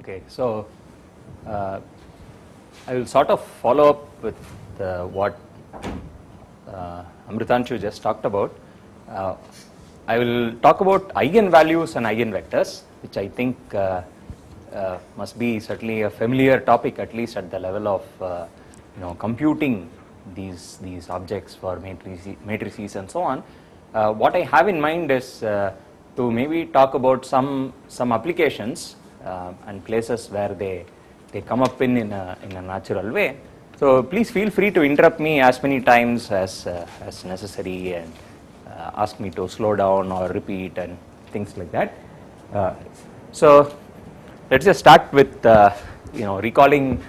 Okay, so I will sort of follow up with what Amritanshu just talked about. I will talk about eigenvalues and eigenvectors, which I think must be certainly a familiar topic, at least at the level of computing these objects for matrices and so on. What I have in mind is to maybe talk about some applications and places where they come up in a natural way. So please feel free to interrupt me as many times as necessary and ask me to slow down or repeat and things like that. So let's just start with recalling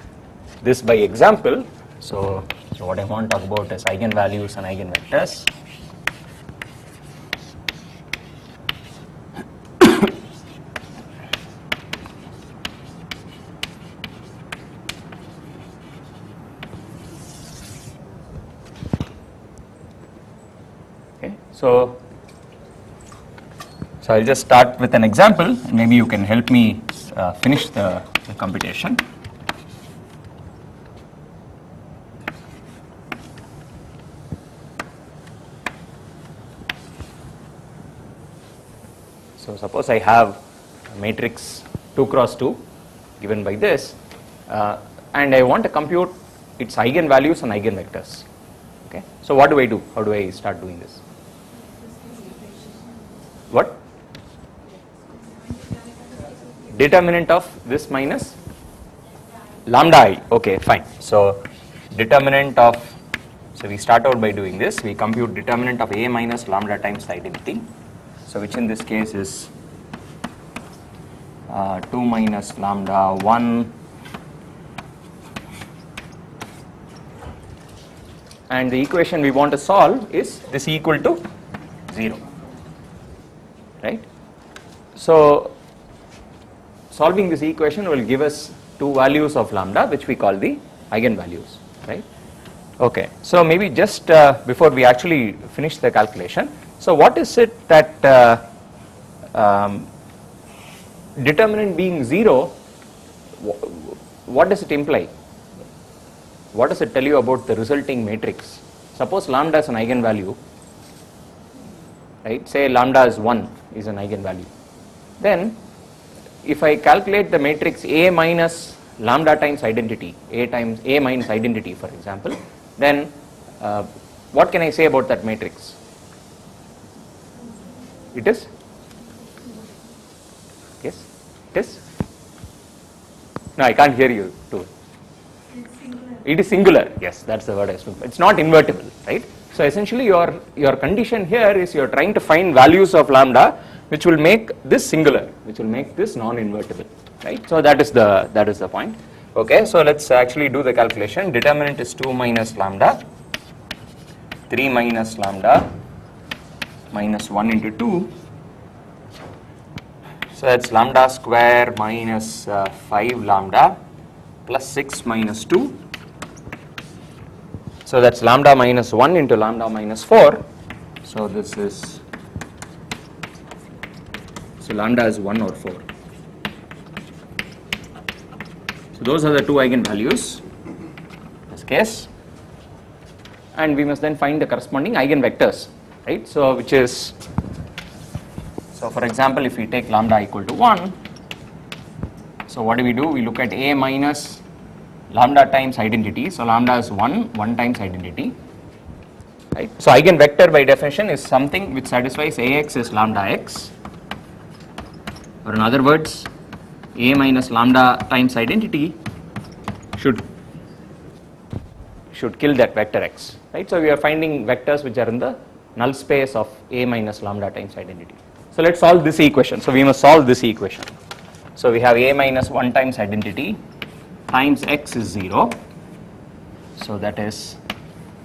this by example. So what I want to talk about is eigenvalues and eigenvectors. So I'll just start with an example, and maybe you can help me finish the computation. So suppose I have a matrix 2 cross 2 given by this, and I want to compute its eigenvalues and eigenvectors. Okay. So what do I do? How do I start doing this? What? Determinant of this minus lambda I. Okay, fine. So determinant of, so we start out by doing this. We compute determinant of A minus lambda times the identity. So which in this case is 2 minus lambda 1. And the equation we want to solve is this equal to 0. Right? So solving this equation will give us two values of lambda, which we call the eigenvalues, right? Okay, so maybe just before we actually finish the calculation, so what is it that determinant being 0, what does it imply? What does it tell you about the resulting matrix? Suppose lambda is an eigenvalue, right? Say lambda is 1 is an eigenvalue. Then if I calculate the matrix A minus lambda times identity, A times A minus identity for example, then what can I say about that matrix? It is? Yes? It is? No, I can't hear you too. It is singular. Yes, that's the word I was looking for. It's not invertible, right? So essentially your condition here is you're trying to find values of lambda which will make this singular, which will make this non-invertible, right? So that is the point. Okay, so let's actually do the calculation. Determinant is 2 minus lambda, 3 minus lambda, minus 1 into 2. So that's lambda square minus 5 lambda plus 6 minus 2. So that's lambda minus 1 into lambda minus 4. So this is, so lambda is 1 or 4. So those are the two eigenvalues in this case. And we must then find the corresponding eigenvectors, right? So which is, so for example, if we take lambda equal to 1, so what do? We look at A minus lambda times identity. So lambda is 1 times identity, right? So eigenvector by definition is something which satisfies Ax is lambda x, or in other words, A minus lambda times identity should kill that vector x, right? So we are finding vectors which are in the null space of A minus lambda times identity. So let's solve this equation. So we must solve this equation. So we have A minus 1 times identity times x is 0. So that is,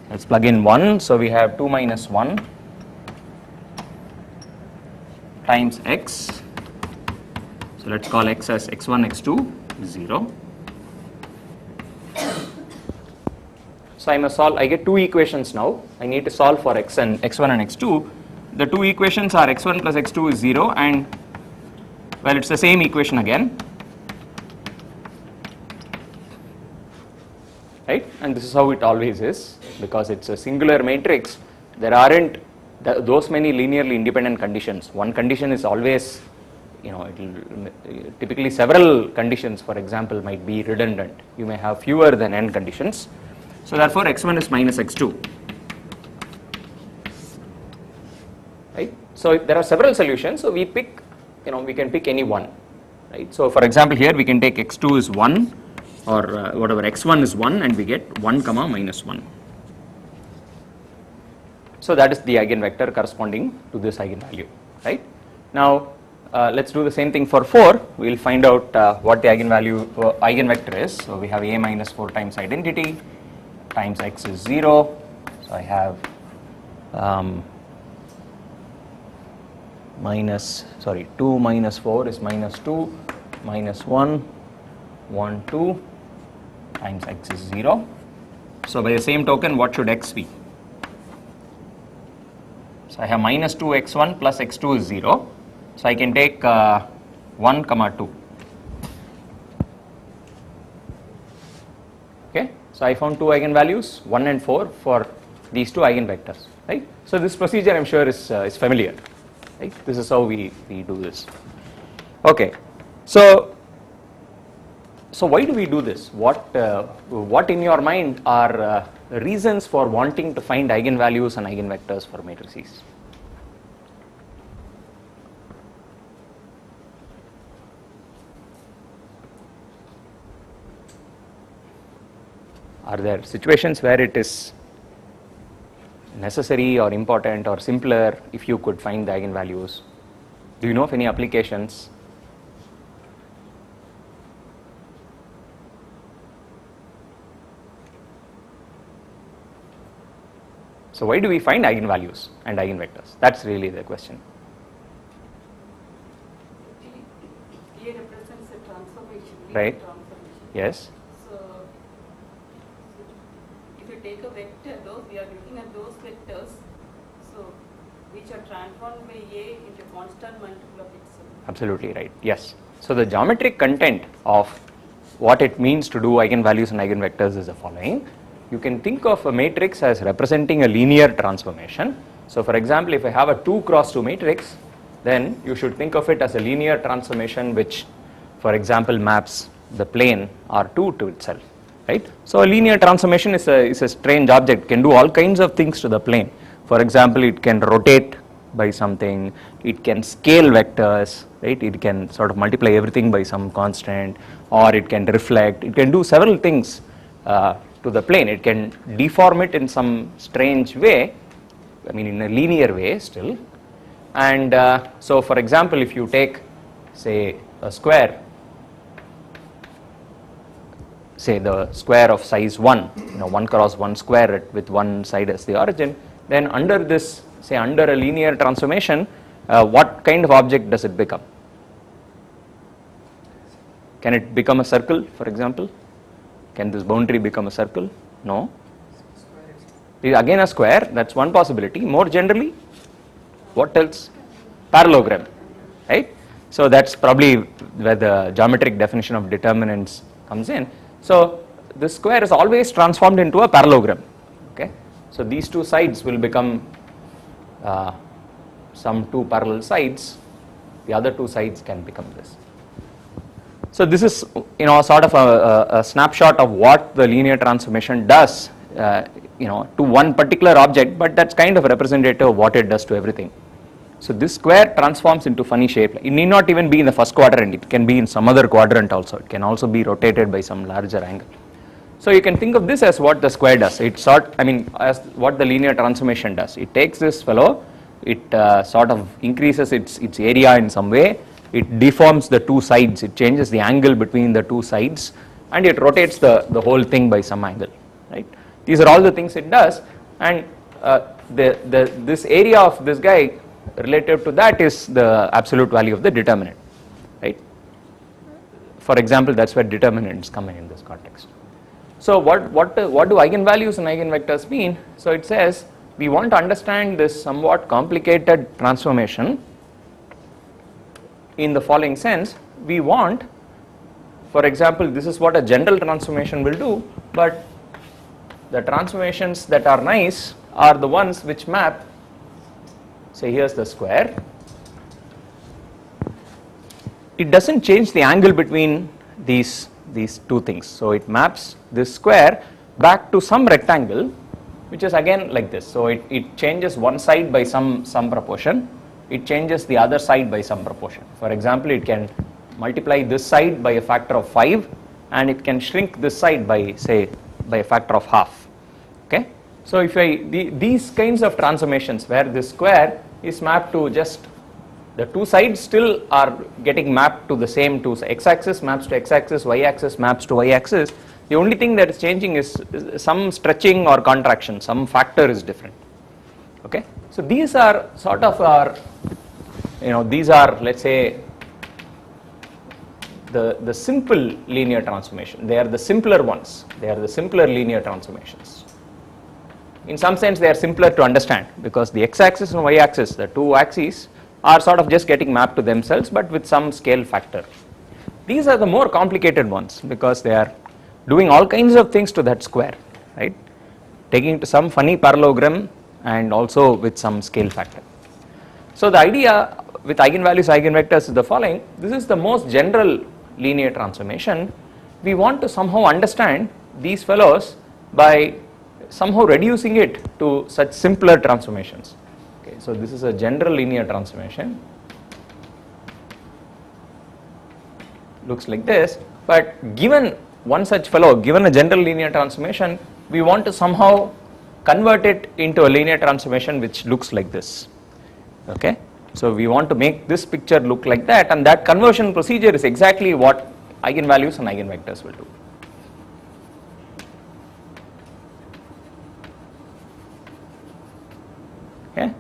let's plug in 1. So we have 2 minus 1 times x. So let's call x as x1, x2 is 0. So I must solve, I get two equations now. I need to solve for x1 and x2. The two equations are x1 plus x2 is 0, and well, it's the same equation again. right? And this is how it always is, because it's a singular matrix. There aren't those many linearly independent conditions. One condition is always, it will typically several conditions, for example, might be redundant. You may have fewer than n conditions. So therefore x1 is minus x2. Right? So there are several solutions. So we pick, we can pick any one. Right? So for example, here we can take x2 is 1, or whatever, x1 is 1, and we get 1 comma minus 1. So that is the eigenvector corresponding to this eigenvalue. Right? Now let's do the same thing for 4. We will find out what the eigenvector is. So we have a minus 4 times identity times x is 0. So I have 2 minus 4 is minus 2 minus 1 1 2 times x is 0. So by the same token, what should x be? So I have minus 2x1 plus x2 is 0. So I can take 1 comma 2. Okay. So I found two eigenvalues, 1 and 4, for these two eigenvectors. Right. So this procedure, I'm sure, is familiar. Right? This is how we do this. Okay. So why do we do this? What in your mind are reasons for wanting to find eigenvalues and eigenvectors for matrices? Are there situations where it is necessary or important or simpler if you could find the eigenvalues? Do you know of any applications? So why do we find eigenvalues and eigenvectors? That's really the question. A represents a transformation. Right. Transformation. Yes. So if you take a vector, we are looking at those vectors, so which are transformed by A into constant multiple of itself. Absolutely right. Yes. So the geometric content of what it means to do eigenvalues and eigenvectors is the following. You can think of a matrix as representing a linear transformation. So for example, if I have a 2 cross 2 matrix, then you should think of it as a linear transformation which, for example, maps the plane R2 to itself. Right? So a linear transformation is a strange object, can do all kinds of things to the plane. For example, it can rotate by something, it can scale vectors, right? It can sort of multiply everything by some constant, or it can reflect, it can do several things to the plane. It can deform it in some strange way, I mean in a linear way still. And so for example, if you take, say, a square, say the square of size 1, 1 cross 1 square with one side as the origin, then under this, say under a linear transformation, what kind of object does it become? Can it become a circle, for example? Can this boundary become a circle? No. Again a square, that's one possibility. More generally, what else? Parallelogram, right? So that's probably where the geometric definition of determinants comes in. So this square is always transformed into a parallelogram. Okay, so these two sides will become some two parallel sides. The other two sides can become this. So this is sort of a snapshot of what the linear transformation does to one particular object, but that's kind of representative of what it does to everything. So this square transforms into funny shape. It need not even be in the first quadrant, it can be in some other quadrant also. It can also be rotated by some larger angle. So you can think of this as what the square does. As what the linear transformation does. It takes this fellow, it sort of increases its area in some way, it deforms the two sides, it changes the angle between the two sides, and it rotates the whole thing by some angle. Right? These are all the things it does, and this area of this guy relative to that is the absolute value of the determinant. Right? For example, that's where determinants come in this context. So what do eigenvalues and eigenvectors mean? So it says we want to understand this somewhat complicated transformation in the following sense. We want, for example, this is what a general transformation will do, but the transformations that are nice are the ones which map, say here's the square, it doesn't change the angle between these two things. So it maps this square back to some rectangle which is again like this. So it changes one side by some proportion, it changes the other side by some proportion. For example, it can multiply this side by a factor of 5 and it can shrink this side by, say, by a factor of half. Okay? So if these kinds of transformations where this square is mapped to just the two sides still are getting mapped to the same two sides. X-axis maps to x-axis, y-axis maps to y-axis. The only thing that is changing is some stretching or contraction, some factor is different. Okay? So these are sort of our, these are, let's say, the simple linear transformation. They are the simpler ones. They are the simpler linear transformations. In some sense, they are simpler to understand because the x-axis and y-axis, the two axes, are sort of just getting mapped to themselves but with some scale factor. These are the more complicated ones because they are doing all kinds of things to that square, right? Taking it to some funny parallelogram and also with some scale factor. So the idea with eigenvalues, eigenvectors is the following. This is the most general linear transformation. We want to somehow understand these fellows by somehow reducing it to such simpler transformations. Okay, so this is a general linear transformation. Looks like this, but given one such fellow, given a general linear transformation, we want to somehow convert it into a linear transformation which looks like this. Okay, so we want to make this picture look like that, and that conversion procedure is exactly what eigenvalues and eigenvectors will do. Okay,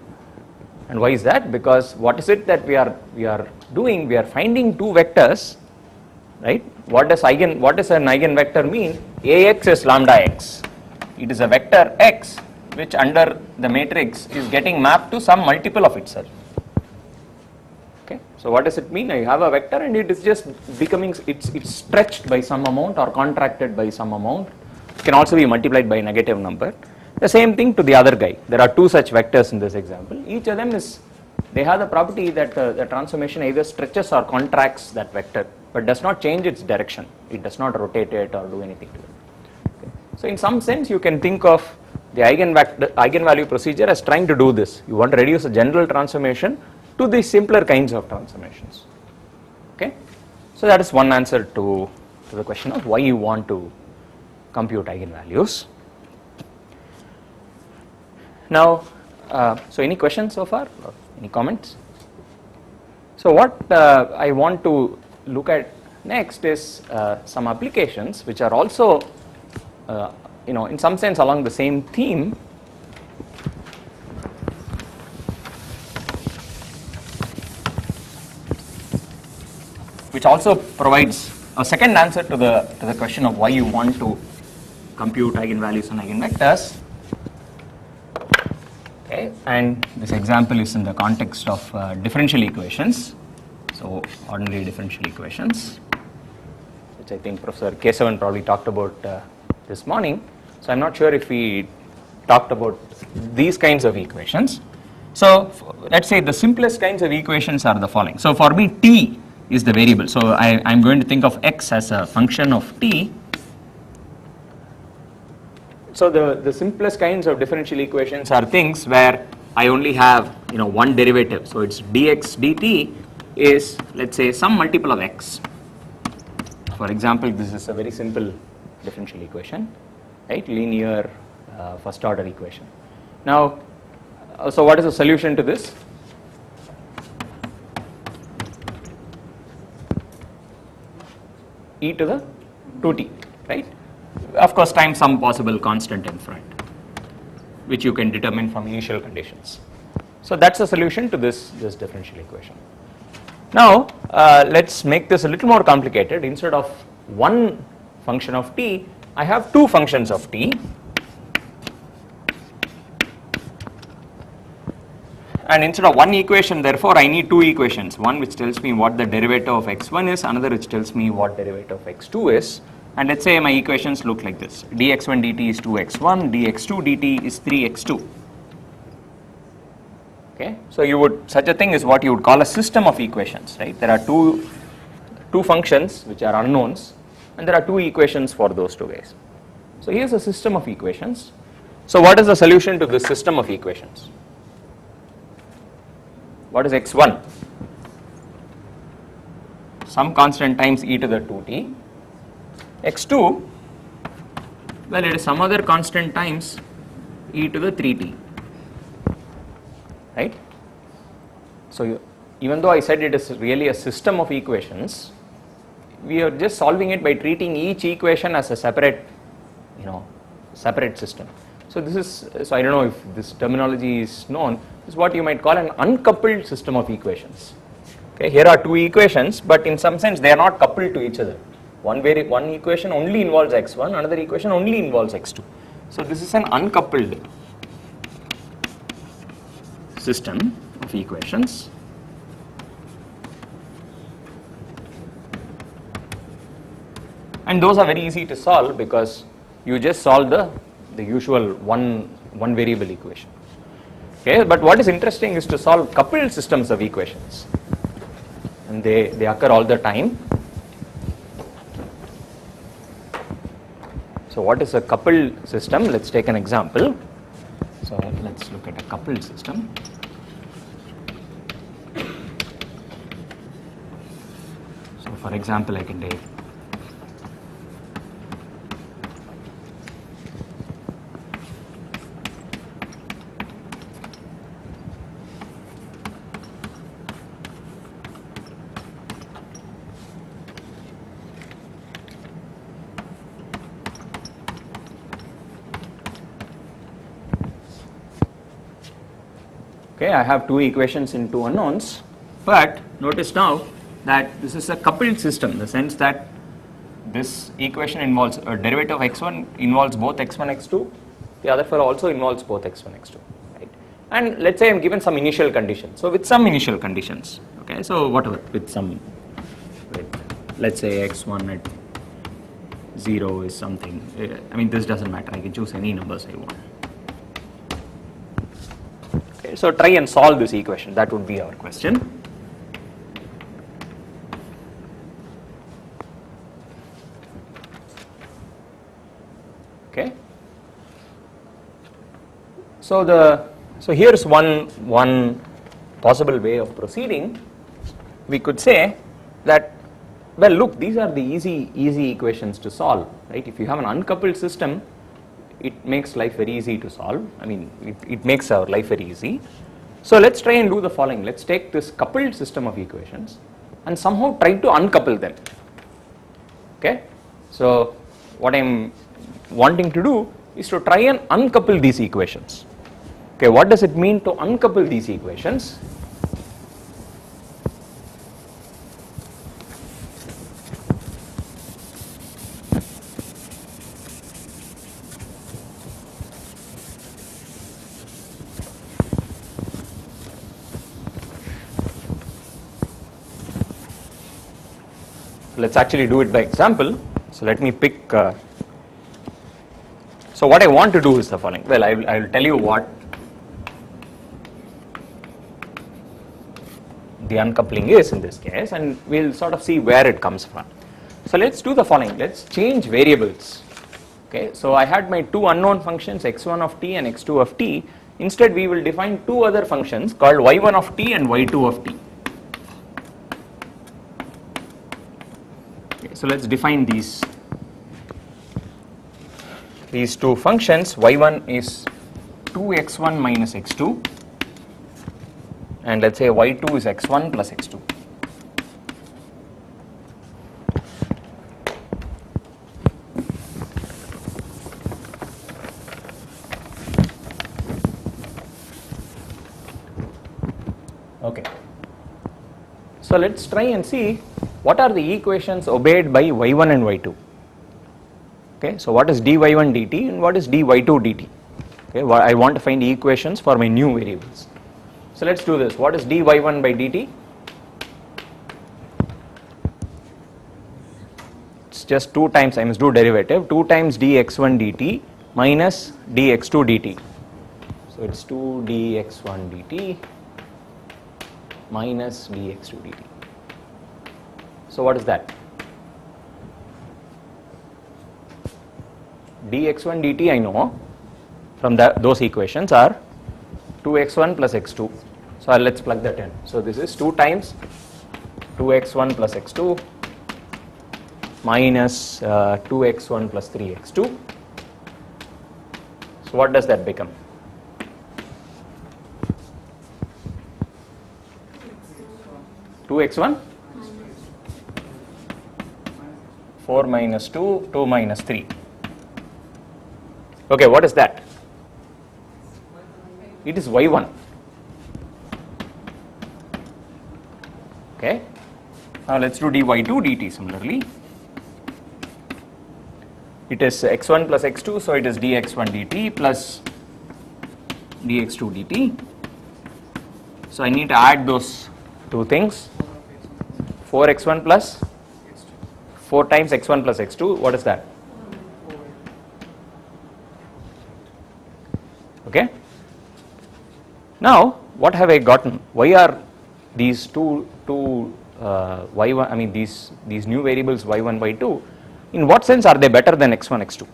and why is that? Because what is it that we are doing? We are finding two vectors, right? What does an eigenvector mean? Ax is lambda x. It is a vector x which under the matrix is getting mapped to some multiple of itself. Okay, so what does it mean? I have a vector and it is just becoming, it's stretched by some amount or contracted by some amount. It can also be multiplied by a negative number. The same thing to the other guy. There are two such vectors in this example. Each of them they have the property that the transformation either stretches or contracts that vector, but does not change its direction. It does not rotate it or do anything to it. Okay. So in some sense, you can think of the eigenvalue procedure as trying to do this. You want to reduce a general transformation to the simpler kinds of transformations. Okay. So that is one answer to the question of why you want to compute eigenvalues. Now, so any questions so far? Or any comments? So what I want to look at next is some applications which are also, in some sense along the same theme. Which also provides a second answer to the question of why you want to compute eigenvalues and eigenvectors. Okay, and this example is in the context of differential equations. So ordinary differential equations, which I think Professor Kesavan probably talked about this morning. So I'm not sure if we talked about these kinds of equations. So let's say the simplest kinds of equations are the following. So for me, t is the variable. So I'm going to think of x as a function of t. So the simplest kinds of differential equations are things where I only have one derivative. So it's dx dt is, let's say, some multiple of x. For example, this is a very simple differential equation, right? Linear first order equation. Now, so what is the solution to this? E to the 2t, right? Of course, times some possible constant in front, which you can determine from initial conditions. So that's the solution to this differential equation. Now, let's make this a little more complicated. Instead of one function of t, I have two functions of t. And instead of one equation, therefore, I need two equations. One which tells me what the derivative of x1 is, another which tells me what derivative of x2 is. And let's say my equations look like this. dx1 dt is 2x1, dx2 dt is 3x2. Okay, so such a thing is what you would call a system of equations, right? There are two functions which are unknowns, and there are two equations for those two guys. So here's a system of equations. So what is the solution to this system of equations? What is x1? Some constant times e to the 2t. x2, well, it is some other constant times e to the 3t, right? So even though I said it is really a system of equations, we are just solving it by treating each equation as a separate, separate system. So this is, so I don't know if this terminology is known, this is what you might call an uncoupled system of equations. Okay, here are two equations, but in some sense they are not coupled to each other. One equation only involves x1, another equation only involves x2. So this is an uncoupled system of equations. And those are very easy to solve because you just solve the usual one variable equation. Okay, but what is interesting is to solve coupled systems of equations, and they occur all the time. So what is a coupled system? Let's take an example. So let's look at a coupled system. So for example, I can take I have two equations in two unknowns, but notice now that this is a coupled system in the sense that this equation involves a derivative of x1 involves both x1, x2, the other fellow also involves both x1, x2, right? And let's say I am given some initial conditions. So with some initial conditions, okay, so whatever, let's say x1 at 0 is something, I mean this doesn't matter, I can choose any numbers I want. So try and solve this equation, that would be our question. Okay. So here's one possible way of proceeding. We could say that, well, look, these are the easy equations to solve, right? If you have an uncoupled system, it makes life very easy to solve. I mean, it makes our life very easy. So let's try and do the following. Let's take this coupled system of equations and somehow try to uncouple them. Okay. So what I'm wanting to do is to try and uncouple these equations. Okay. What does it mean to uncouple these equations? Let's actually do it by example. So let me pick. So what I want to do is the following. Well, I will tell you what the uncoupling is in this case, and we'll sort of see where it comes from. So let's do the following. Let's change variables. Okay. So I had my two unknown functions x1 of t and x2 of t. Instead, we will define two other functions called y1 of t and y2 of t. So let's define these two functions. Y1 is 2x1 minus x2, and let's say y2 is x1 plus x2. Okay. So let's try and see what are the equations obeyed by y1 and y2. Okay, so what is dy1 dt and what is dy2 dt? Okay, I want to find the equations for my new variables. So let's do this. What is dy1 by dt? it's just 2 times, I must do derivative, 2 times dx1 dt minus dx2 dt. So it's 2 dx1 dt minus dx2 dt. So what is that? dx1 dt I know from those equations are 2x1 plus x2. So let's plug that in. So this is 2 times 2x1 plus x2 minus 2x1 plus 3x2. So what does that become? Two x1, 4 minus 2, 2 minus 3. Okay, what is that? It is y1. Okay, now let's do dy2 dt similarly. It is x1 plus x2, so it is dx1 dt plus dx2 dt. So I need to add those two things. 4x1 plus 4 times x1 plus x2, what is that? Okay. Now what have I gotten? Why are these two y1, I mean these new variables y1, y2, in what sense are they better than x1, x2?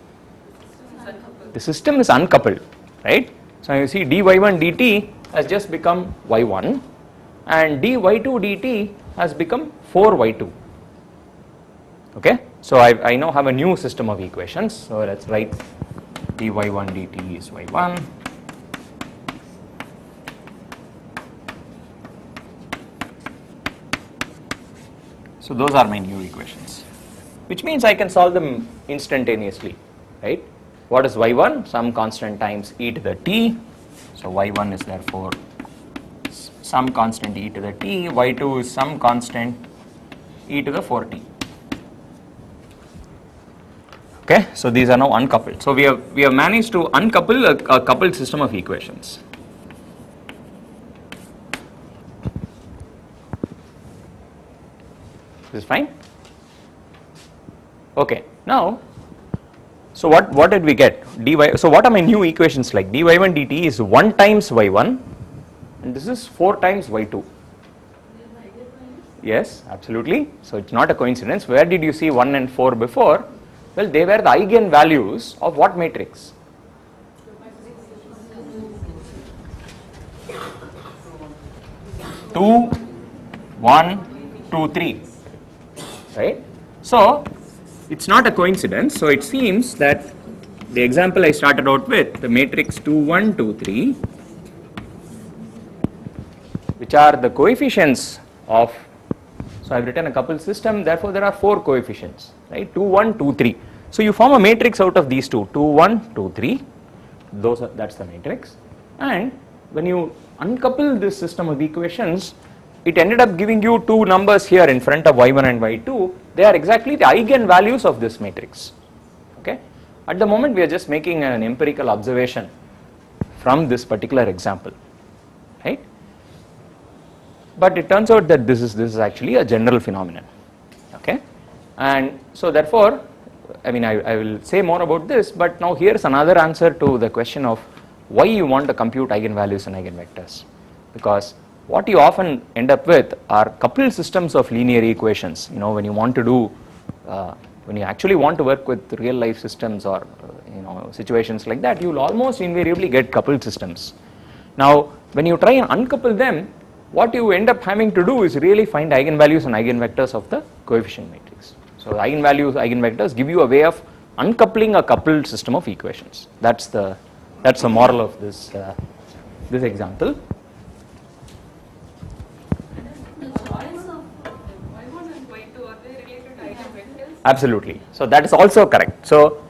The system is uncoupled, right? So you see dy1 dt has just become y1 and dy2 dt has become 4y2. Okay, so I now have a new system of equations. So let's write dy1 dt is y1. So those are my new equations, which means I can solve them instantaneously, right? What is y1? Some constant times e to the t. So y1 is therefore some constant e to the t. y2 is some constant e to the 4t. Okay, so these are now uncoupled. So we have managed to uncouple a coupled system of equations. This is fine. Okay, now so what did we get? dy. So what are my new equations like? dy1 dt is 1 times y1 and this is 4 times y2. Yes, absolutely. So it's not a coincidence. Where did you see 1 and 4 before? Well, they were the eigen values of what matrix? Two, 1, 2, 3. Right? So it's not a coincidence. So it seems that the example I started out with, the matrix 2, 1, 2, 3, which are the coefficients of, so I've written a coupled system, therefore there are 4 coefficients, right? 2, 1, 2, 3. So you form a matrix out of these two, 2, 1, 2, 3, that's the matrix. And when you uncouple this system of equations, it ended up giving you 2 numbers here in front of y1 and y2. They are exactly the eigen values of this matrix. Okay. At the moment we are just making an empirical observation from this particular example, right? But it turns out that this is actually a general phenomenon. Okay, and so therefore, I mean I will say more about this, but now here is another answer to the question of why you want to compute eigenvalues and eigenvectors, because what you often end up with are coupled systems of linear equations. You know, when you want to do when you actually want to work with real life systems or situations like that, you will almost invariably get coupled systems. Now when you try and uncouple them, what you end up having to do is really find eigenvalues and eigenvectors of the coefficient matrix. So eigenvalues, eigenvectors give you a way of uncoupling a coupled system of equations. That's the moral of this this example. The choice of y1 and y2, are they related to eigenvectors? Absolutely. So that is also correct. So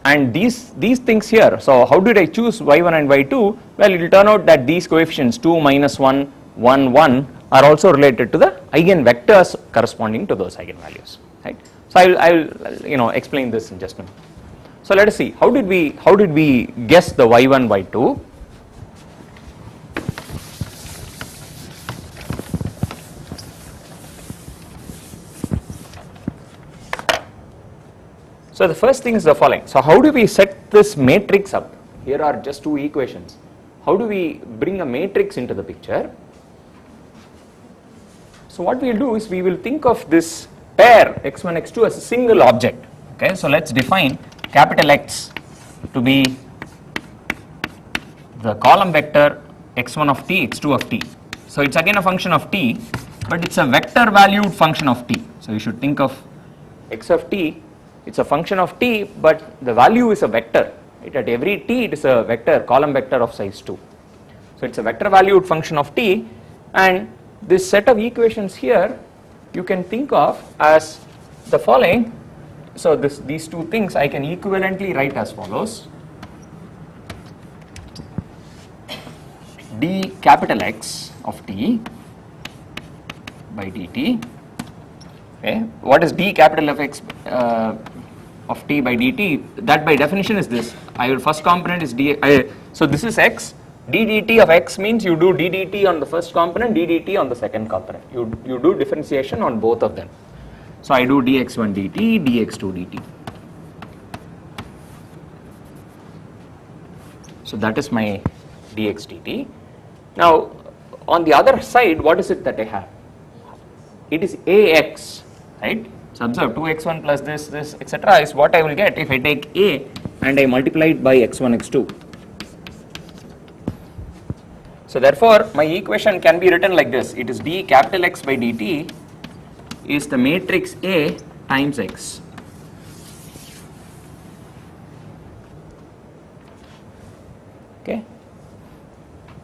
and these things here, so how did I choose y1 and y2? Well, it will turn out that these coefficients 2, minus 1, 1, 1 are also related to the eigenvectors corresponding to those eigenvalues, right? So I will explain this in just a minute. So let us see, how did we guess the y1, y2? So the first thing is the following. So how do we set this matrix up? Here are just two equations. How do we bring a matrix into the picture? So what we will do is we will think of this pair x1, x2 as a single object. Okay, so let's define capital X to be the column vector x1 of t, x2 of t. So it's again a function of t, but it's a vector valued function of t. So you should think of x of t, it's a function of t, but the value is a vector. Right? At every t it is a vector, column vector of size 2. So it's a vector valued function of t, and this set of equations here you can think of as the following. So these two things I can equivalently write as follows: d capital X of t by dt. Okay, what is d capital of X of t by dt? That by definition is this. First component is so this is x. d dt of x means you do d dt on the first component, d dt on the second component. You do differentiation on both of them. So I do dx1 dt, dx2 dt. So that is my dx dt. Now on the other side, what is it that I have? It is ax, right? So observe 2x1 plus this etc. is what I will get if I take a and I multiply it by x1, x2. So therefore my equation can be written like this. It is d capital X by dt is the matrix A times X. Okay.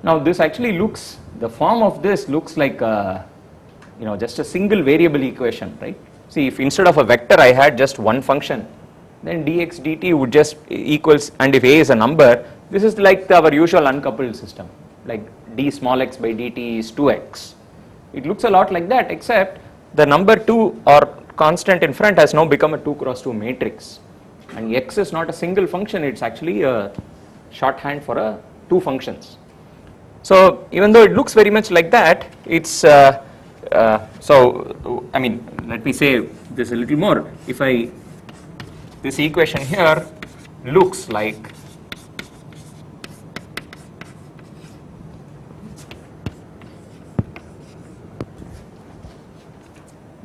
Now this actually looks, the form of this looks like just a single variable equation, right? See, if instead of a vector I had just one function, then dx dt would just equals, and if A is a number, this is like our usual uncoupled system, like d small x by dt is 2x. It looks a lot like that, except the number 2 or constant in front has now become a 2 cross 2 matrix, and x is not a single function, it's actually a shorthand for two functions. So even though it looks very much like that, it's so I mean, let me say this a little more. If this equation here looks like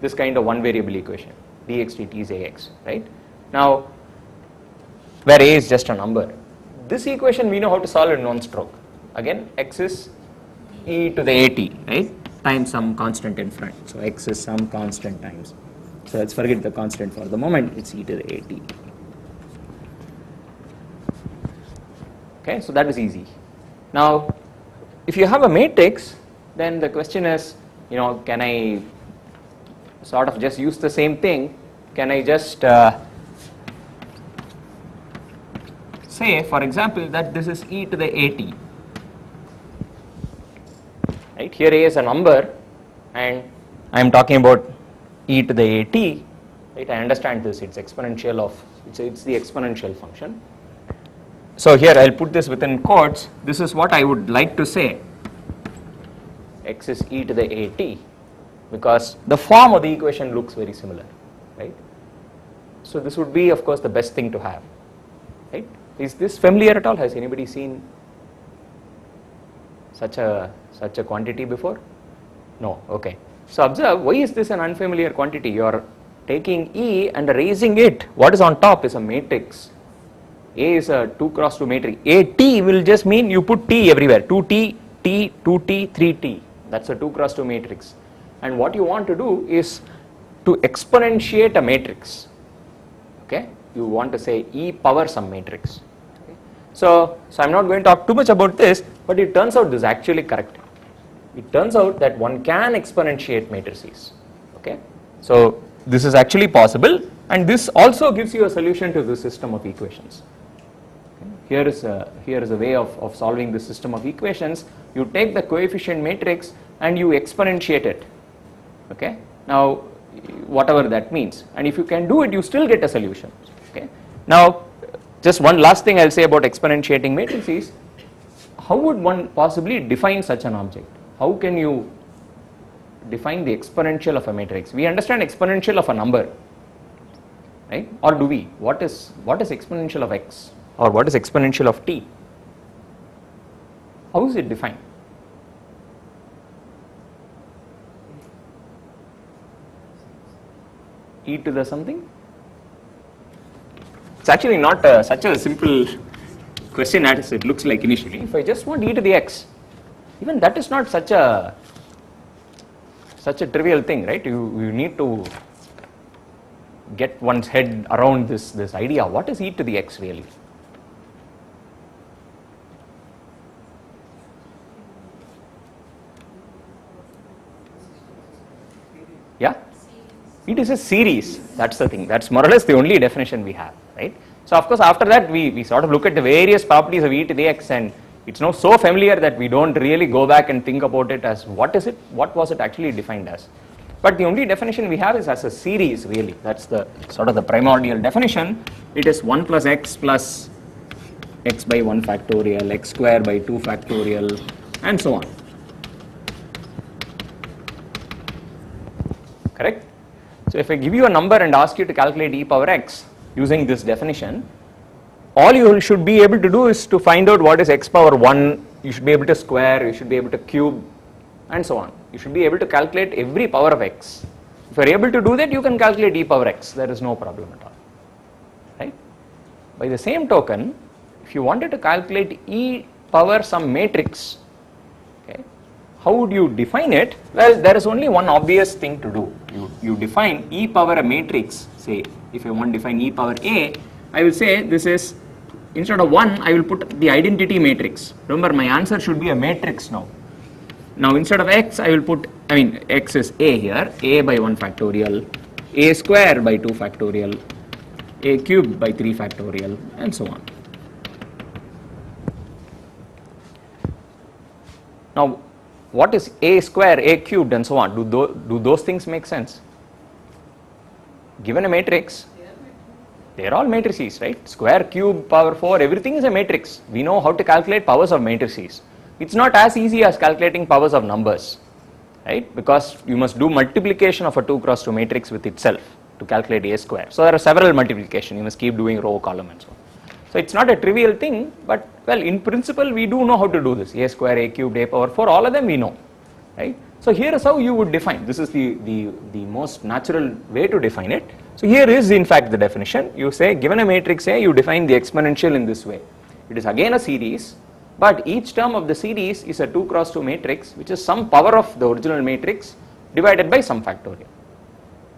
this kind of one variable equation, dx dt is ax, right? Now where a is just a number, this equation we know how to solve in one stroke. Again, x is e to the at, right, times some constant in front. So x is some constant times, so let's forget the constant for the moment, it's e to the at. Okay, so that is easy. Now if you have a matrix, then the question is, can I sort of just use the same thing? Can I just say, for example, that this is e to the at, right? Here a is a number and I am talking about e to the at, right? I understand this, it's exponential of, it's the exponential function. So here I'll put this within quotes. This is what I would like to say, x is e to the at, because the form of the equation looks very similar, right? So this would be, of course, the best thing to have, right? Is this familiar at all? Has anybody seen such a quantity before? No. Okay. So observe, why is this an unfamiliar quantity? You are taking E and raising it. What is on top is a matrix. A is a 2 cross 2 matrix. A T will just mean you put T everywhere. 2T, T, 2T, 3T. That's a 2 cross 2 matrix. And what you want to do is to exponentiate a matrix. Okay? You want to say E power some matrix. Okay? So I'm not going to talk too much about this, but it turns out this is actually correct. It turns out that one can exponentiate matrices. Okay? So this is actually possible, and this also gives you a solution to this system of equations. Here is a way of solving this system of equations. You take the coefficient matrix and you exponentiate it. Okay? Now whatever that means, and if you can do it, you still get a solution. Okay? Now just one last thing I'll say about exponentiating matrices. How would one possibly define such an object? How can you define the exponential of a matrix? We understand exponential of a number, right? Or do we? What is exponential of x, or what is exponential of t? How is it defined? E to the something? It's actually not such a simple question as it looks like initially. If I just want e to the x, even that is not such a trivial thing, right? You need to get one's head around this idea. What is e to the x really? Yeah? It is a series. That's the thing. That's more or less the only definition we have, right? So of course after that we sort of look at the various properties of e to the x, and it's now so familiar that we don't really go back and think about it as what is it, what was it actually defined as. But the only definition we have is as a series really. That's the sort of the primordial definition. It is 1 plus x by 1 factorial, x square by 2 factorial, and so on. Correct? So if I give you a number and ask you to calculate e power x using this definition, all you should be able to do is to find out what is x power 1, you should be able to square, you should be able to cube, and so on. You should be able to calculate every power of x. If you are able to do that, you can calculate e power x, there is no problem at all, right? By the same token, if you wanted to calculate e power some matrix, okay, how would you define it? Well, there is only one obvious thing to do. You define e power a matrix. Say, if I want to define e power a, I will say this is, instead of 1, I will put the identity matrix. Remember, my answer should be a matrix now. Now, instead of x, I will put, x is a here, a by 1 factorial, a square by 2 factorial, a cube by 3 factorial, and so on. Now, what is a square, a cubed, and so on? Do those things make sense? Given a matrix, they are all matrices, right? Square, cube, power 4, everything is a matrix. We know how to calculate powers of matrices. It's not as easy as calculating powers of numbers, right? Because you must do multiplication of a 2 cross 2 matrix with itself to calculate a square. So there are several multiplication. You must keep doing row, column, and so on. So it's not a trivial thing, but well, in principle we do know how to do this. A square, a cubed, a power 4, all of them we know, right? So here is how you would define. This is the most natural way to define it. So here is in fact the definition. You say, given a matrix A, you define the exponential in this way. It is again a series, but each term of the series is a 2 cross 2 matrix, which is some power of the original matrix divided by some factorial.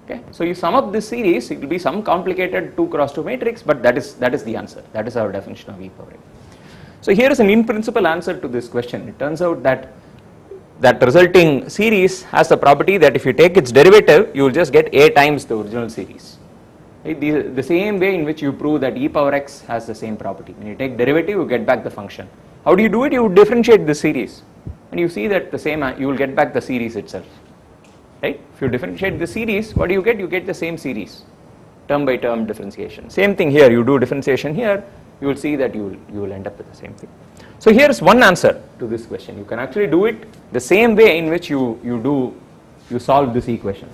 Okay, so you sum up this series, it will be some complicated 2 cross 2 matrix, but that is the answer. That is our definition of e power a. So here is an in principle answer to this question. It turns out that resulting series has the property that if you take its derivative, you will just get a times the original series. Right? The same way in which you prove that e power x has the same property. When you take derivative, you get back the function. How do you do it? You differentiate the series, and you see that the same, you will get back the series itself. Right? If you differentiate the series, what do you get? You get the same series, term by term differentiation. Same thing here, you do differentiation here, you will see that you will end up with the same thing. So here is one answer to this question. You can actually do it the same way in which you solve this equation.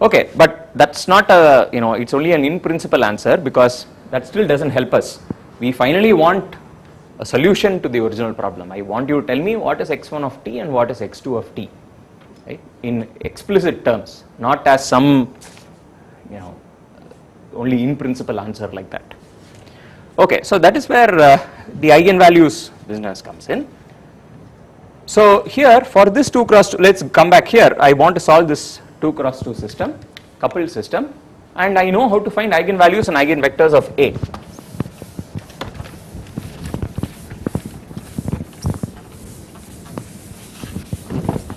Okay, but that's not a, it's only an in principle answer, because that still doesn't help us. We finally want a solution to the original problem. I want you to tell me what is x1 of t and what is x2 of t. Right? In explicit terms, not as some, only in principle answer like that. Okay, so that is where the eigenvalues business comes in. So here for this 2 cross 2, let's come back here. I want to solve this 2 cross 2 system, coupled system, and I know how to find eigenvalues and eigenvectors of A.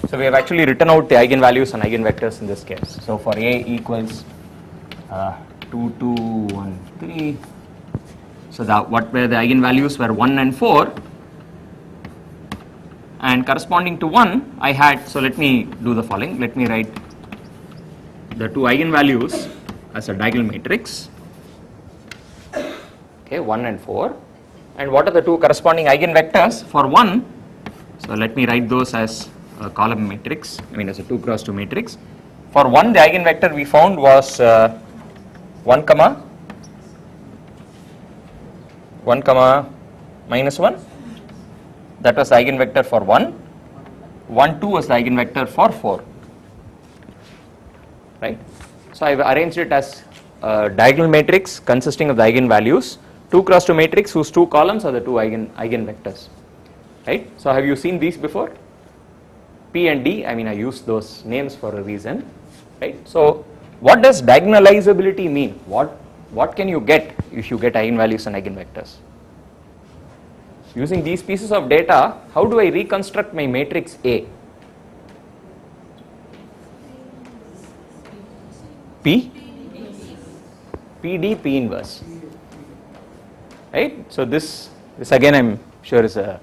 So we have actually written out the eigenvalues and eigenvectors in this case. So for A equals 2, 2, 1, 3. So what were the eigenvalues were 1 and 4, and corresponding to 1 I had, so let me do the following. Let me write the 2 eigenvalues as a diagonal matrix. Okay, 1 and 4. And what are the 2 corresponding eigenvectors for 1? So let me write those as a column matrix, as a 2 cross 2 matrix. For 1, the eigenvector we found was 1 comma 1 comma minus 1, that was the eigenvector for 1, 1 2 was the eigenvector for 4, right. So I have arranged it as a diagonal matrix consisting of the eigenvalues, 2 cross 2 matrix whose 2 columns are the 2 eigenvectors, right. So have you seen these before? P and D, I mean I use those names for a reason, right. So what does diagonalizability mean? What can you get if you get eigenvalues and eigenvectors? Using these pieces of data, how do I reconstruct my matrix A? P? PD, P inverse, right. So this again I am sure is a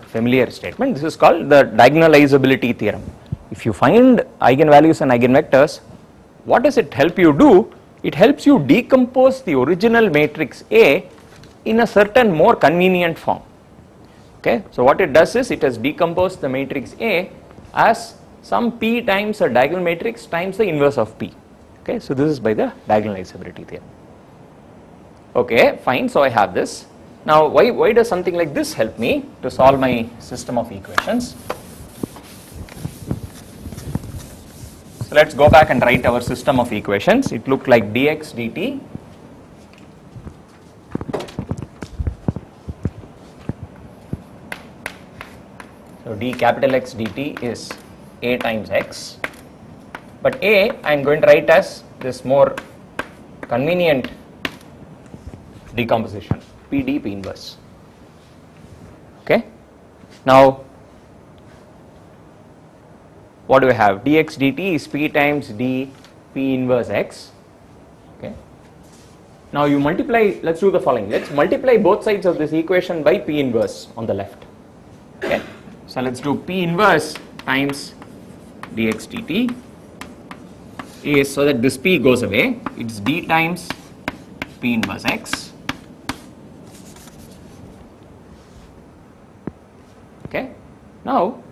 familiar statement. This is called the diagonalizability theorem. If you find eigenvalues and eigenvectors, what does it help you do? It helps you decompose the original matrix A in a certain more convenient form. Okay, so what it does is it has decomposed the matrix A as some P times a diagonal matrix times the inverse of P. Okay, so this is by the diagonalizability theorem. Okay, fine. So I have this. Now why does something like this help me to solve my system of equations? So let's go back and write our system of equations. It looked like dx dt so d capital X dt is a times x, but a I am going to write as this more convenient decomposition, PD P inverse. Okay. Now what do we have? Dx dt is P times d P inverse x. Okay. Now you multiply, let's do the following. Let's multiply both sides of this equation by P inverse on the left. Okay. So let's do P inverse times dx dt is, so that this P goes away, it's d times P inverse x. Okay. Now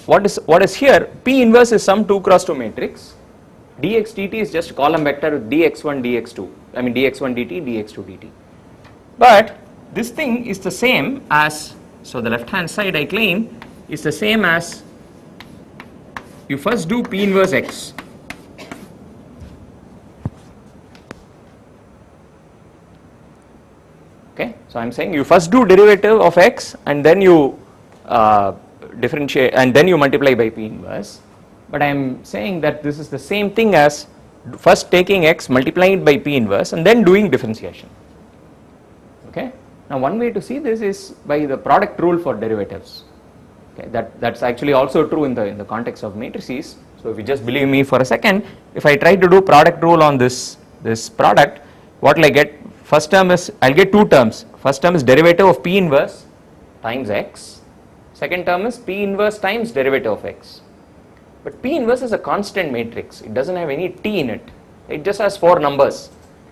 what is here? P inverse is some 2 cross 2 matrix. Dx dt is just column vector with dx1 dx2, I mean dx1 dt dx2 dt. But this thing is the same as, so the left hand side I claim is the same as, you first do P inverse x. Okay, so I am saying you first do derivative of x and then you differentiate and then you multiply by P inverse, but I am saying that this is the same thing as first taking x, multiplying it by P inverse and then doing differentiation. Okay. Now one way to see this is by the product rule for derivatives. Okay, that's actually also true in the context of matrices. So if you just believe me for a second, if I try to do product rule on this product, what will I get? First term is, I'll get two terms. First term is derivative of P inverse times x. Second term is P inverse times derivative of x. But P inverse is a constant matrix. It doesn't have any t in it. It just has 4 numbers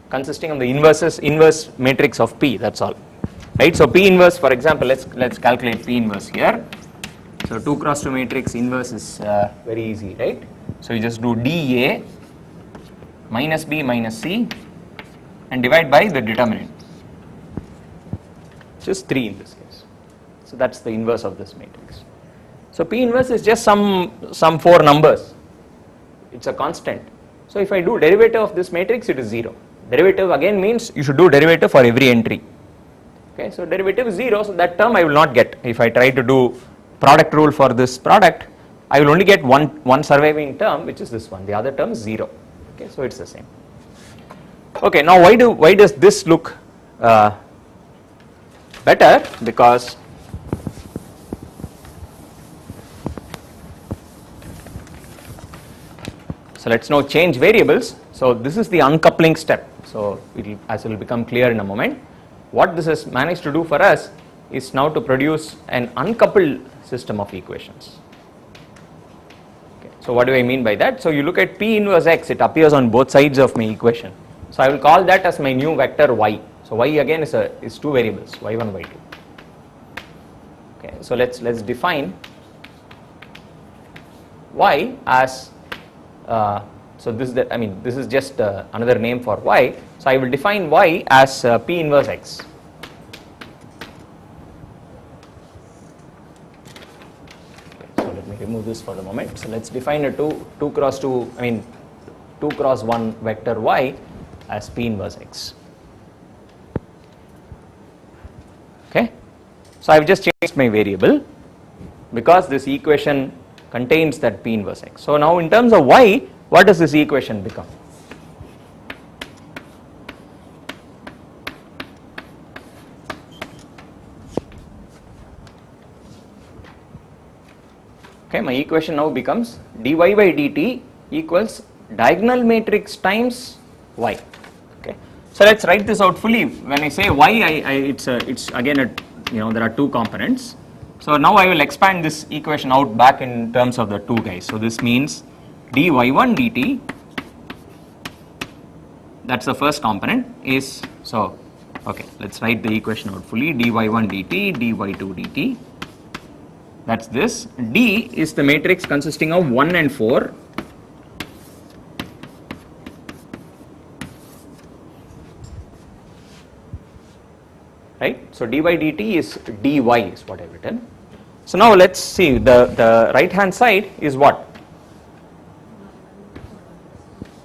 consisting of the inverse matrix of P. That's all. Right. So P inverse, for example, let's calculate P inverse here. So 2 cross 2 matrix inverse is very easy, right? So you just do dA minus B minus C and divide by the determinant, just 3 in this case. So that's the inverse of this matrix. So P inverse is just some 4 numbers. It's a constant. So if I do derivative of this matrix, it is 0. Derivative again means you should do derivative for every entry. Okay, so derivative is 0, so that term I will not get. If I try to do product rule for this product, I will only get one surviving term, which is this one. The other term is 0. Okay, so it's the same. Okay, now why does this look better? Because so let's now change variables. So this is the uncoupling step. So as it will become clear in a moment. What this has managed to do for us is now to produce an uncoupled system of equations. Okay, so what do I mean by that? So you look at P inverse x, it appears on both sides of my equation. So I will call that as my new vector y. So y again is 2 variables, y1, y2. Okay, so let's define y as So this is the, I mean, this is just another name for y. So I will define y as P inverse x. So let me remove this for the moment. So let's define a 2 cross 2, I mean 2 cross 1 vector y as P inverse x. Okay. So I have just changed my variable because this equation contains that P inverse x. So now in terms of y, what does this equation become? Okay, my equation now becomes dy by dt equals diagonal matrix times y. Okay, so let's write this out fully. When I say y, it's again a, there are two components. So now I will expand this equation out back in terms of the two guys. So this means dy1 dt, that's the first component, is, so okay, let's write the equation out fully. dy1 dt, dy2 dt, that's this. D is the matrix consisting of 1 and 4. Right, so d by dt is dy is what I have written. So now let's see, the right hand side is what?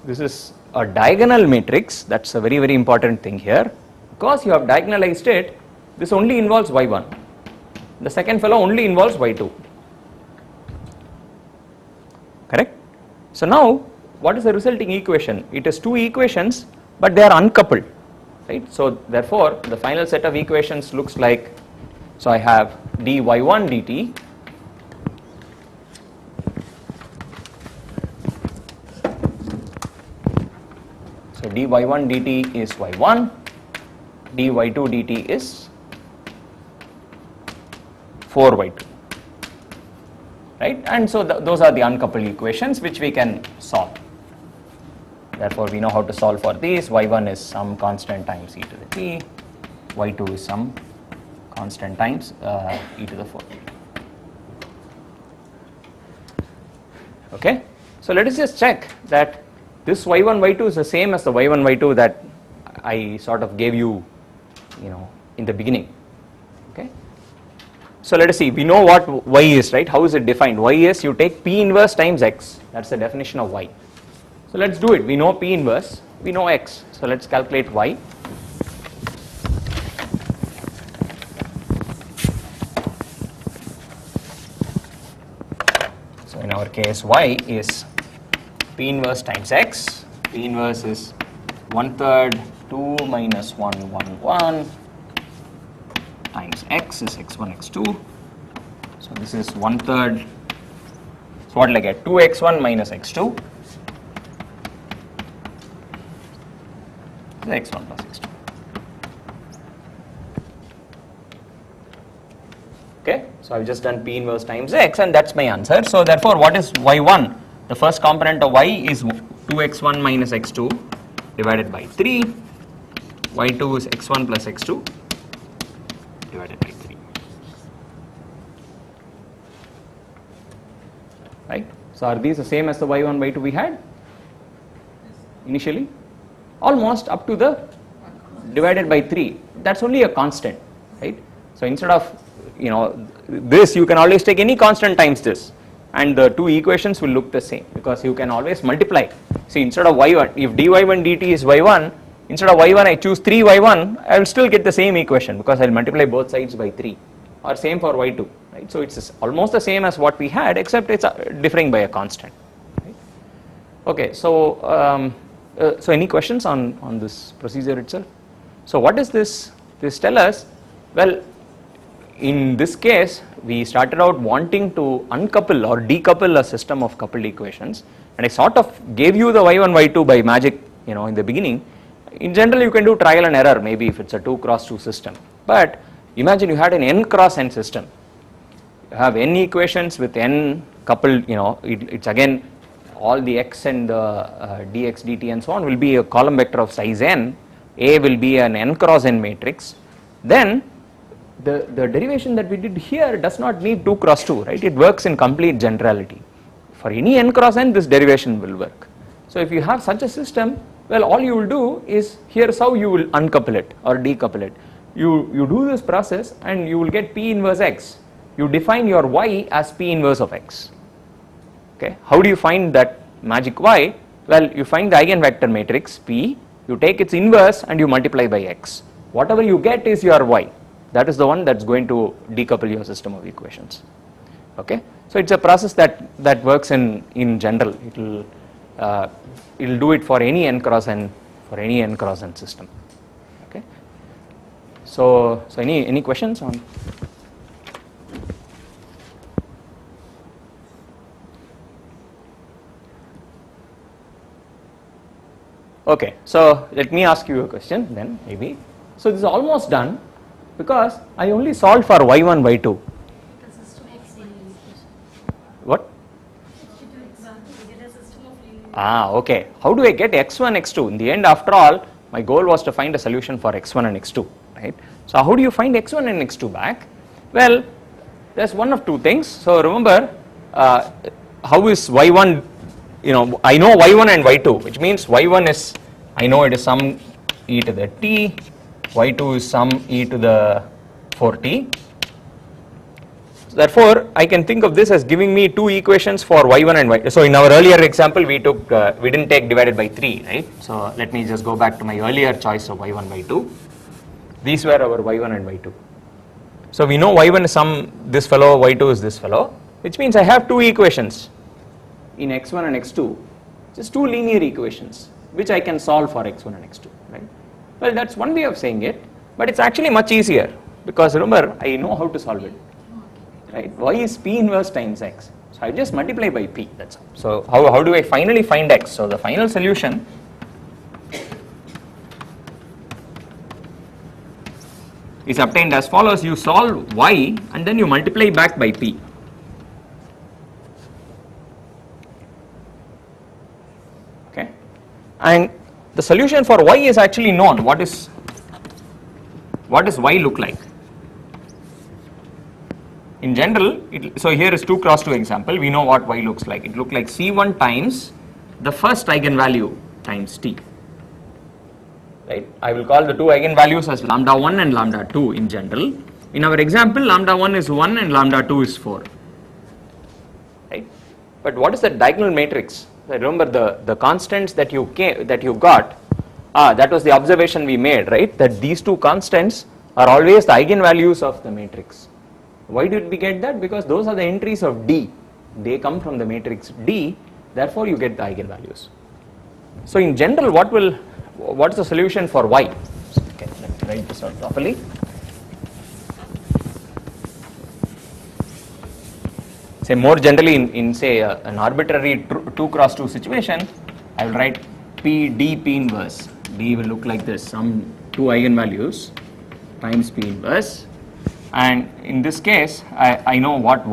This is a diagonal matrix. That's a very, very important thing here. Because you have diagonalized it, this only involves y1. The second fellow only involves y2. Correct? So now what is the resulting equation? It is two equations, but they are uncoupled. Right? So therefore the final set of equations looks like, so I have dy1 dt so dy1 dt is y1, dy2 dt is 4y2, right? And so those are the uncoupled equations which we can solve. Therefore, we know how to solve for these. y1 is some constant times e to the t, y2 is some constant times e to the 4t. Okay, so let us just check that this y1 y2 is the same as the y1 y2 that I sort of gave you, in the beginning. Okay, so let us see. We know what y is, right? How is it defined? Y is, you take P inverse times x. That's the definition of y. So let's do it. We know P inverse, we know x. So let's calculate y. So in our case, y is P inverse times x. P inverse is 1/3 2 minus 1 1 1 times x is x1 x2. So this is 1/3. So what will I get? 2x1 minus x2. x1 plus x2. Okay, so I've just done P inverse times x, and that's my answer. So therefore, what is y1? The first component of y is 2x1 minus x2 divided by 3. y2 is x1 plus x2 divided by 3. Right? So are these the same as the y1 y2 we had initially? Almost up to the divided by 3. That's only a constant, right? So instead of this, you can always take any constant times this, and the two equations will look the same because you can always multiply. See, instead of y1, if dy1 dt is y1, instead of y1 I choose 3y1, I will still get the same equation because I will multiply both sides by 3, or same for y2, right? So it's almost the same as what we had, except it's differing by a constant, right? Okay, so so any questions on this procedure itself? So what does this tell us? Well, in this case, we started out wanting to uncouple or decouple a system of coupled equations, and I sort of gave you the y1 y2 by magic, in the beginning. In general, you can do trial and error maybe if it's a 2 cross 2 system, but imagine you had an n cross n system. You have n equations with n coupled, it's again all the x and the dx dt and so on will be a column vector of size n. A will be an n cross n matrix. Then the derivation that we did here does not need 2 cross 2, right? It works in complete generality. For any n cross n, this derivation will work. So if you have such a system, well, all you will do is, here's how you will uncouple it or decouple it. You do this process and you will get P inverse X. You define your Y as P inverse of X. Okay, how do you find that magic Y? Well, you find the eigenvector matrix P, you take its inverse and you multiply by X. Whatever you get is your Y. That is the one that's going to decouple your system of equations. Okay, so it's a process that works in general. It'll do it for any n cross n system. Okay, so any questions on? Okay, so let me ask you a question then, maybe. So this is almost done because I only solved for y1, y2. What? Okay. How do I get x1, x2? In the end, after all, my goal was to find a solution for x1 and x2, right? So how do you find x1 and x2 back? Well, there's one of two things. So remember, how is y1? I know y1 and y2, which means y1 is, I know it is some e to the t, y2 is some e to the 4t. So therefore, I can think of this as giving me two equations for y1 and y2. So in our earlier example, we didn't take divided by 3, right? So let me just go back to my earlier choice of y1, y2. These were our y1 and y2. So we know y1 is some this fellow, y2 is this fellow, which means I have two equations in x1 and x2, just two linear equations which I can solve for x1 and x2, right? Well, that's one way of saying it, but it's actually much easier because remember, I know how to solve it, right? Y is P inverse times x, so I just multiply by P, that's all. So how do I finally find x? So the final solution is obtained as follows: you solve y and then you multiply back by P. And the solution for y is actually known. What does y look like? In general, so here is 2 cross 2 example. We know what y looks like. It looks like C1 times the first eigenvalue times t. Right? I will call the two eigenvalues as lambda 1 and lambda 2 in general. In our example, lambda 1 is 1 and lambda 2 is 4. Right? But what is the diagonal matrix? Remember the constants that you got, that was the observation we made, right? That these two constants are always the eigenvalues of the matrix. Why did we get that? Because those are the entries of D. They come from the matrix D, therefore you get the eigenvalues. So in general, what is the solution for y? Okay, let me write this out properly. Say more generally in say an arbitrary 2 cross 2 situation, I will write P D P inverse. D will look like this, some two eigenvalues times P inverse, and in this case I know what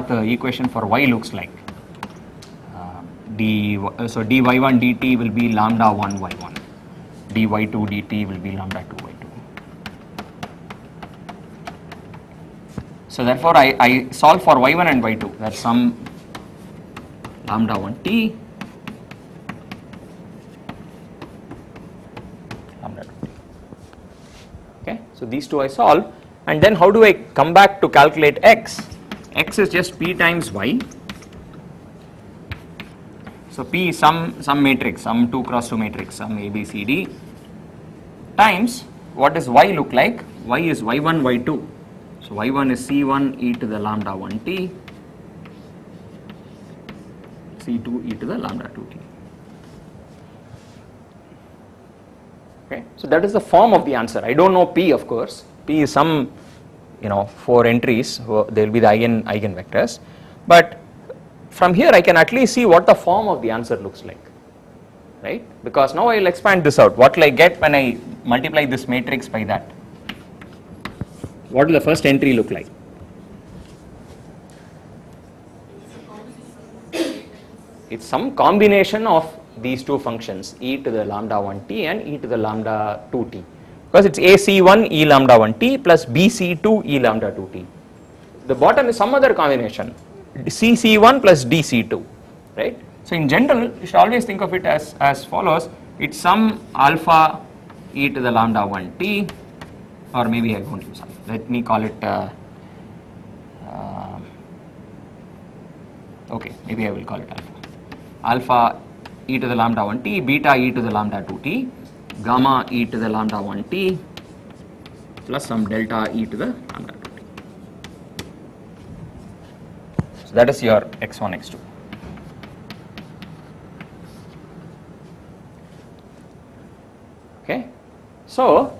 the equation for y looks like. So dy1 dt will be lambda 1 y1, dy2 dt will be lambda 2 y2. So therefore I solve for y1 and y2, that's some lambda 1 t, lambda 2 t. Okay, so these two I solve, and then how do I come back to calculate x? X is just p times y. So P is some matrix, some 2 cross 2 matrix, some A, B, C, D, times what does y look like? Y is y1, y2. So y1 is C1 e to the lambda 1t, C2 e to the lambda 2t. Okay, so that is the form of the answer. I don't know P, of course. P is some 4 entries, there will be the eigenvectors, but from here I can at least see what the form of the answer looks like, right? Because now I will expand this out. What will I get when I multiply this matrix by that? What will the first entry look like? It's some combination of these two functions, e to the lambda 1t and e to the lambda 2t, because it's ac1 e lambda 1t plus bc2 e lambda 2t. The bottom is some other combination, cc1 plus dc2, right? So in general, you should always think of it as follows. It's some alpha e to the lambda 1 t, or maybe I won't use alpha. Let me call it, okay, maybe I will call it alpha. Alpha e to the lambda 1 t, beta e to the lambda 2 t, gamma e to the lambda 1 t, plus some delta e to the lambda 2 t. So that is your x1, x2. Okay, so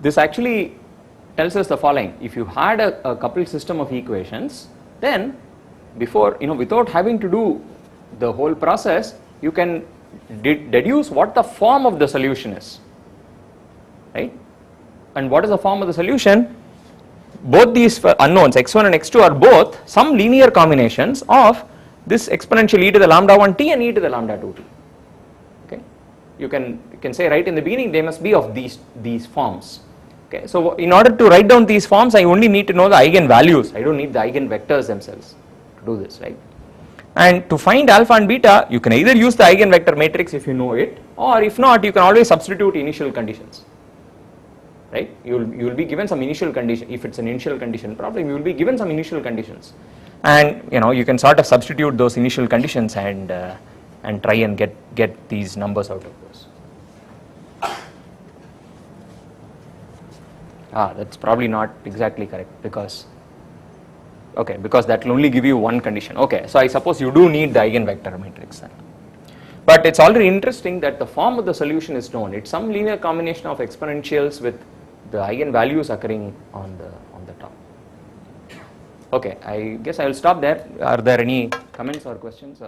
this actually tells us the following. If you had a coupled system of equations, then before, without having to do the whole process, you can deduce what the form of the solution is, right? And what is the form of the solution? Both these unknowns, x1 and x2, are both some linear combinations of this exponential e to the lambda 1 t and e to the lambda 2 t. Okay, you can say right in the beginning they must be of these forms. Okay, so in order to write down these forms, I only need to know the eigen values. I don't need the eigen vectors themselves to do this, right? And to find alpha and beta, you can either use the eigenvector matrix if you know it, or if not, you can always substitute initial conditions, right? You will be given some initial condition. If it's an initial condition problem, you will be given some initial conditions, and you can sort of substitute those initial conditions and try and get these numbers out of those. That's probably not exactly correct, because that will only give you one condition. Okay, so I suppose you do need the eigenvector matrix then. But it's already interesting that the form of the solution is known. It's some linear combination of exponentials with the eigenvalues occurring on the top. Okay, I guess I will stop there. Are there any comments or questions?